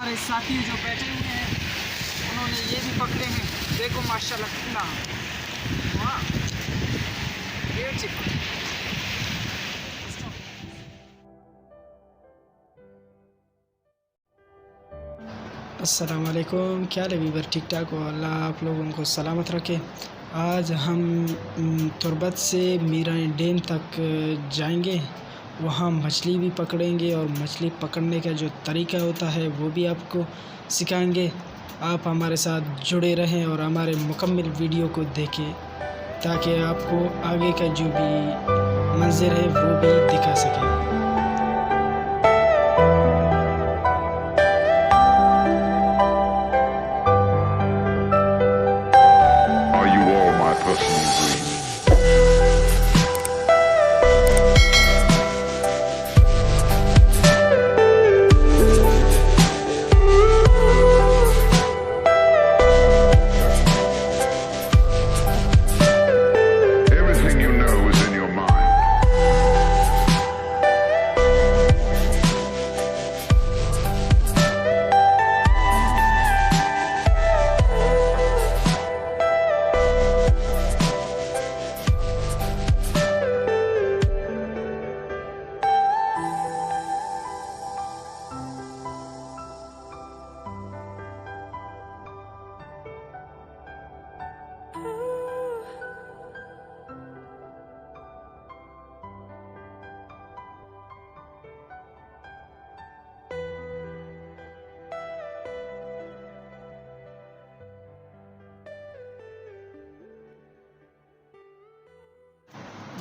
हमारे साथी जो बैठे हुए हैं उन्होंने ये भी पकड़े हैं। देखो माशाल्लाह कितना वाह ब्यूटीफुल। अस्सलाम वालेकुम, क्या हाल है वीवर? ठीक ठाक हो? अल्लाह आप लोगों को सलामत रखे। आज हम तुर्बत से मीरानी डैम तक जाएंगे, वहाँ मछली भी पकड़ेंगे और मछली पकड़ने का जो तरीका होता है वो भी आपको सिखाएंगे। आप हमारे साथ जुड़े रहें और हमारे मुकम्मल वीडियो को देखें ताकि आपको आगे का जो भी मंज़र है वो भी दिखा सकें।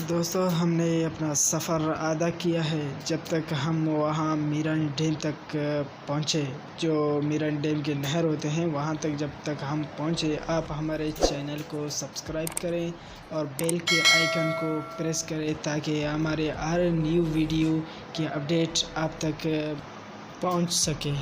दोस्तों, हमने अपना सफ़र आधा किया है। जब तक हम वहाँ मीरानी डैम तक पहुँचे, जो मीरानी डैम के नहर होते हैं वहाँ तक जब तक हम पहुँचे, आप हमारे चैनल को सब्सक्राइब करें और बेल के आइकन को प्रेस करें ताकि हमारे हर न्यू वीडियो की अपडेट आप तक पहुँच सके।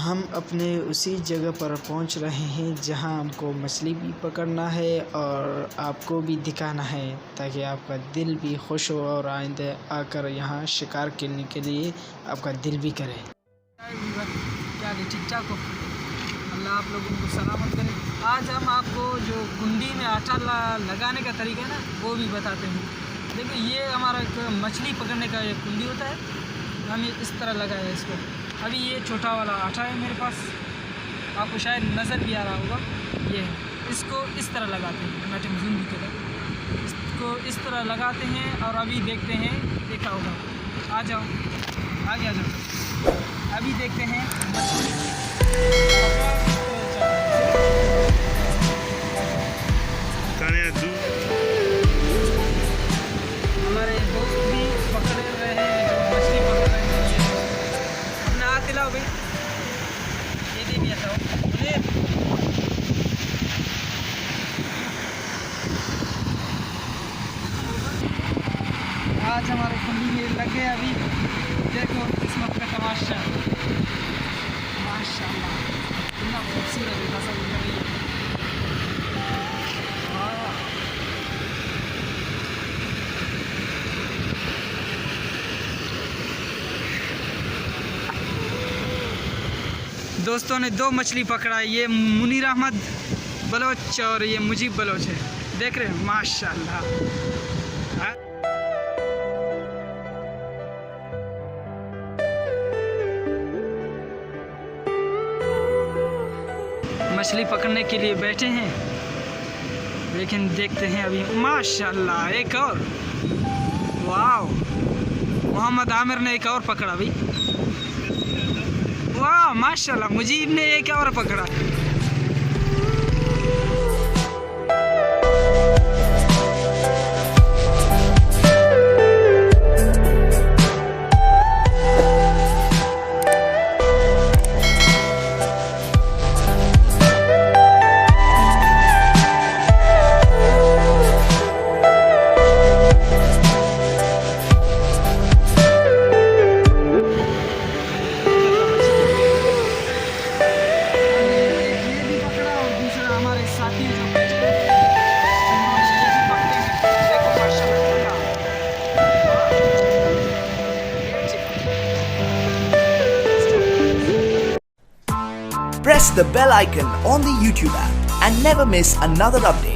हम अपने उसी जगह पर पहुंच रहे हैं जहां हमको मछली भी पकड़ना है और आपको भी दिखाना है ताकि आपका दिल भी खुश हो और आइंदा आकर यहां शिकार करने के लिए आपका दिल भी करे। क्या ठीक ठाक हो? अल्लाह आप लोगों को सलामत करे। आज हम आपको जो कुंडी में आटा लगाने का तरीका है ना वो भी बताते हैं। देखिए, ये हमारा एक मछली पकड़ने का एक कुंडी होता है, हम इस तरह लगाए हैं इसको। अभी ये छोटा वाला आटा है मेरे पास, आपको शायद नज़र भी आ रहा होगा। ये है, इसको इस तरह लगाते हैं, मैं जूम भी करूँ। इसको इस तरह लगाते हैं और अभी देखते हैं, देखा होगा। आ जाओ, आगे आ जाओ। अभी देखते हैं हमारे दोस्त भी पकड़ रहे हैं, जो मछली पकड़ रहे हैं। अपना हाथ हिलाओ भाई, ये दे दिया था। आज हमारे कुंडी में लग गए। अभी देखो किस्मत का तमाशा, माशाल्लाह कितना खूबसूरत है फसल लग रही है। दोस्तों ने दो मछली पकड़ा, ये मुनीर अहमद बलोच और ये मुजीब बलोच है। देख रहे हैं माशाल्लाह। मछली पकड़ने के लिए बैठे हैं, लेकिन देखते हैं अभी। माशाल्लाह एक और, वाह, मोहम्मद आमिर ने एक और पकड़ा भाई। वाह माशाल्लाह, मुजीब ने एक और पकड़ा। the bell icon on the YouTube app and never miss another update.